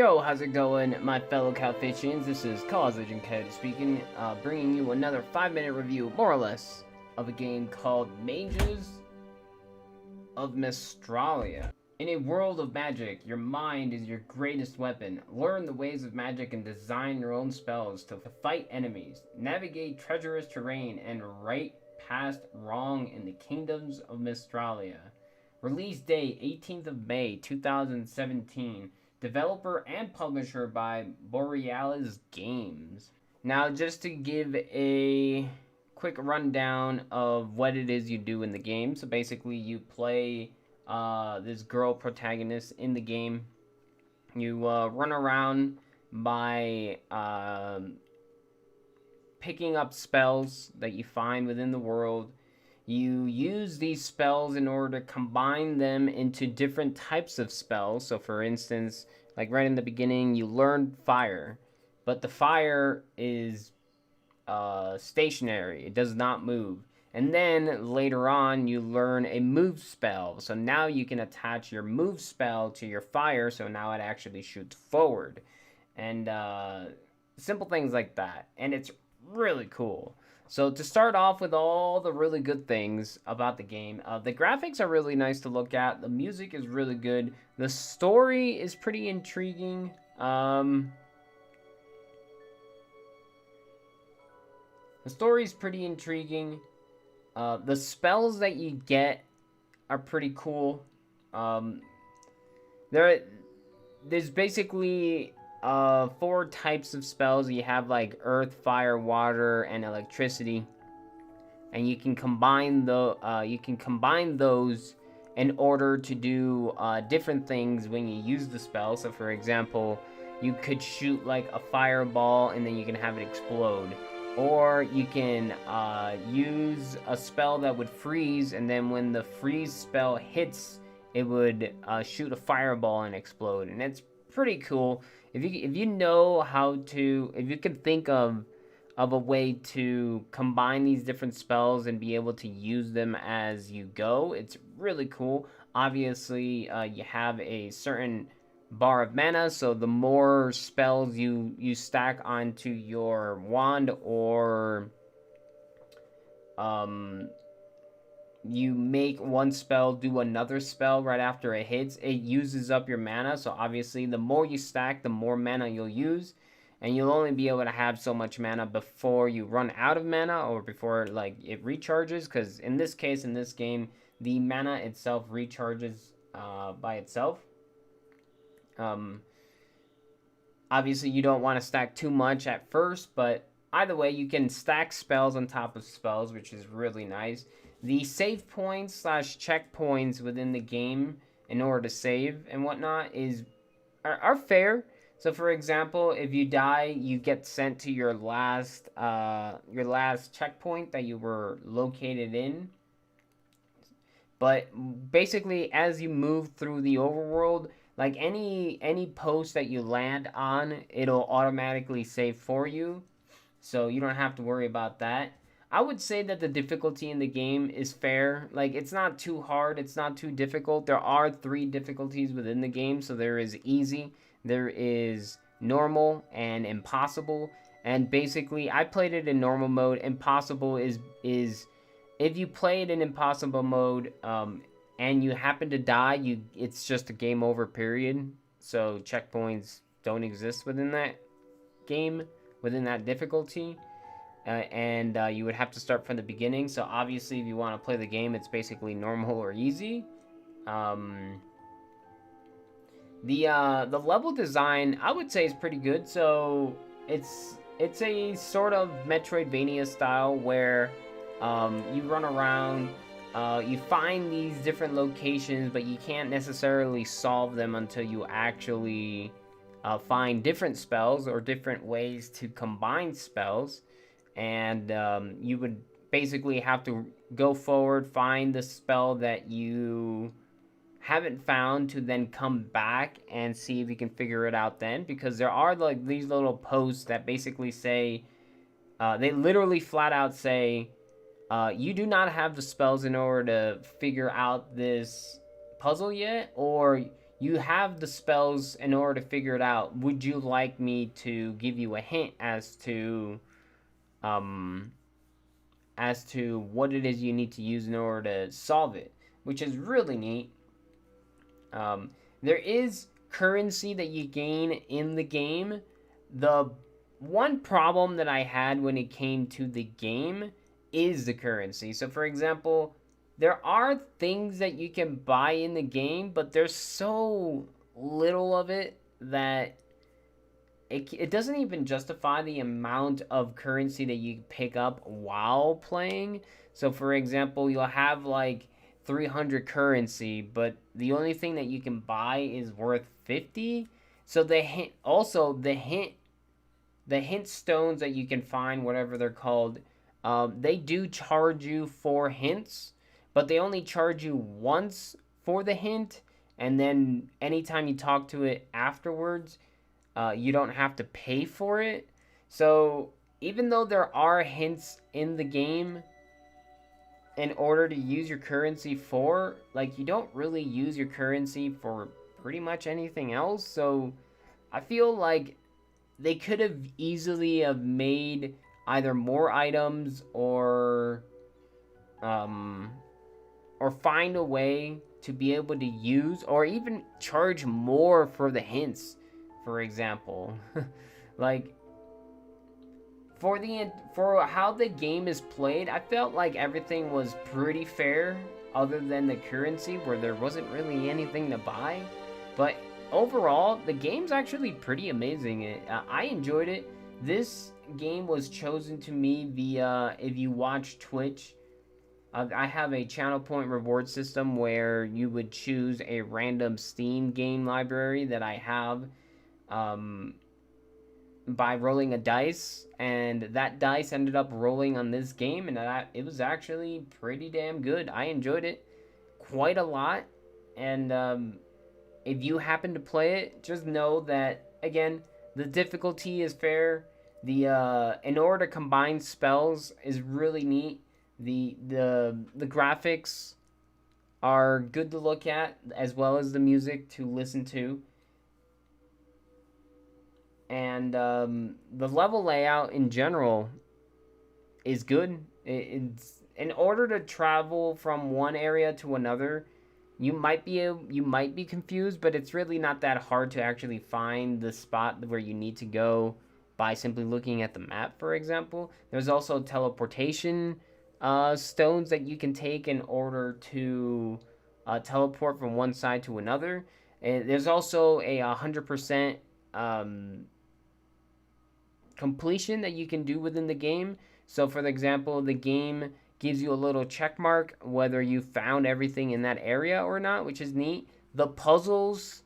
Yo, how's it going, my fellow Calfichians? This is Cause Agent Cody speaking, bringing you another 5-minute review, more or less, of a game called Mages of Mystralia. In a world of magic, your mind is your greatest weapon. Learn the ways of magic and design your own spells to fight enemies, navigate treacherous terrain, and right past wrong in the kingdoms of Mystralia. Release date 18th of May 2017. Developer and publisher by Borealis Games. Now, just to give a quick rundown of what it is you do in the game. So basically, you play this girl protagonist in the game. You run around by picking up spells that you find within the world. You use these spells in order to combine them into different types of spells. So for instance, like right in the beginning, you learn fire, but the fire is stationary. It does not move. And then later on, you learn a move spell. So now you can attach your move spell to your fire, so now it actually shoots forward. And simple things like that. And it's really cool. So to start off with all the really good things about the game, the graphics are really nice to look at. The music is really good. The story is pretty intriguing. The story is pretty intriguing. The spells that you get are pretty cool. There's basically 4 types of spells. You have like earth, fire, water, and electricity, and you can combine those in order to do different things when you use the spell. So for example, you could shoot like a fireball and then you can have it explode, or you can use a spell that would freeze, and then when the freeze spell hits, it would shoot a fireball and explode, and it's pretty cool. If you know how to, if you can think of a way to combine these different spells and be able to use them as you go, it's really cool. Obviously, you have a certain bar of mana, so the more spells you stack onto your wand, or you make one spell do another spell right after it hits, it uses up your mana. So obviously, the more you stack, the more mana you'll use, and you'll only be able to have so much mana before you run out of mana, or before like it recharges. Because in this case, in this game, the mana itself recharges by itself. Obviously, you don't want to stack too much at first, but either way, you can stack spells on top of spells, which is really nice. The save points / checkpoints within the game in order to save and whatnot are fair. So for example, if you die, you get sent to your last checkpoint that you were located in. But basically, as you move through the overworld, like any post that you land on, it'll automatically save for you. So you don't have to worry about that. I would say that the difficulty in the game is fair. Like, it's not too hard, it's not too difficult. There are 3 difficulties within the game. So there is easy, there is normal, and impossible. And basically, I played it in normal mode. Impossible is if you play it in impossible mode, and you happen to die, it's just a game over, period. So checkpoints don't exist within that game, within that difficulty. And you would have to start from the beginning. So obviously, if you want to play the game, it's basically normal or easy. The level design, I would say, is pretty good. So it's a sort of Metroidvania style where you run around, you find these different locations, but you can't necessarily solve them until you actually find different spells or different ways to combine spells. And you would basically have to go forward, find the spell that you haven't found, to then come back and see if you can figure it out then. Because there are like these little posts that basically say, they literally flat out say, you do not have the spells in order to figure out this puzzle yet, or you have the spells in order to figure it out. Would you like me to give you a hint um, as to what it is you need to use in order to solve it, which is really neat. Um, there is currency that you gain in the game. The one problem that I had when it came to the game is the currency. So, for example, there are things that you can buy in the game, but there's so little of it that it doesn't even justify the amount of currency that you pick up while playing. So, for example, you'll have like 300 currency, but the only thing that you can buy is worth 50. So the hint stones that you can find, whatever they're called, they do charge you for hints, but they only charge you once for the hint, and then anytime you talk to it afterwards, you don't have to pay for it. So even though there are hints in the game in order to use your currency for, like, you don't really use your currency for pretty much anything else. So I feel like they could have easily have made either more items um or find a way to be able to use or even charge more for the hints, for example. Like, for how the game is played, I felt like everything was pretty fair other than the currency where there wasn't really anything to buy. But overall, the game's actually pretty amazing. I enjoyed it. This game was chosen to me via, if you watch Twitch, I have a channel point reward system where you would choose a random Steam game library that I have by rolling a dice, and that dice ended up rolling on this game, and it was actually pretty damn good. I enjoyed it quite a lot, and if you happen to play it, just know that, again, the difficulty is fair. In order to combine spells is really neat. The graphics are good to look at, as well as the music to listen to. And the level layout in general is good. It's in order to travel from one area to another, you might be confused, but it's really not that hard to actually find the spot where you need to go by simply looking at the map. For example, there's also teleportation stones that you can take in order to teleport from one side to another. And there's also a 100% completion that you can do within the game. So, for example, the game gives you a little check mark whether you found everything in that area or not, which is neat. The puzzles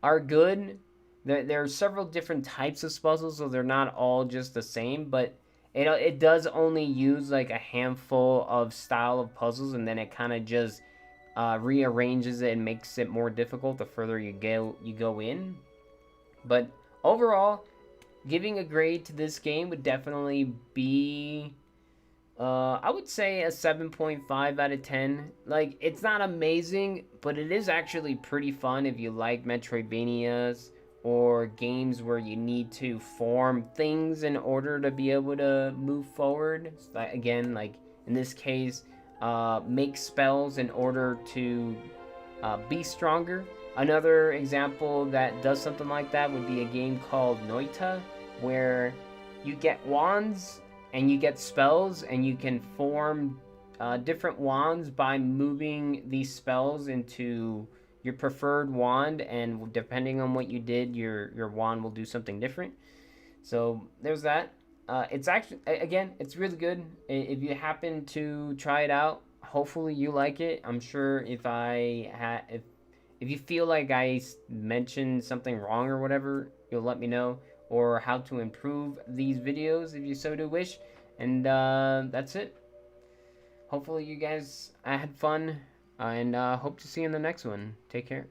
are good. There are several different types of puzzles, so they're not all just the same, but it does only use like a handful of style of puzzles, and then it kind of just rearranges it and makes it more difficult the further you go in. But overall, giving a grade to this game would definitely be, I would say, a 7.5 out of 10. Like, it's not amazing, but it is actually pretty fun if you like Metroidvanias or games where you need to form things in order to be able to move forward. So, again, like in this case, make spells in order to be stronger. Another example that does something like that would be a game called Noita, where you get wands and you get spells, and you can form different wands by moving these spells into your preferred wand, and depending on what you did, your wand will do something different. So there's that. It's actually, again, it's really good. If you happen to try it out, hopefully you like it. I'm sure if you feel like I mentioned something wrong or whatever, you'll let me know, or how to improve these videos if you so do wish. And that's it. Hopefully you guys had fun, and hope to see you in the next one. Take care.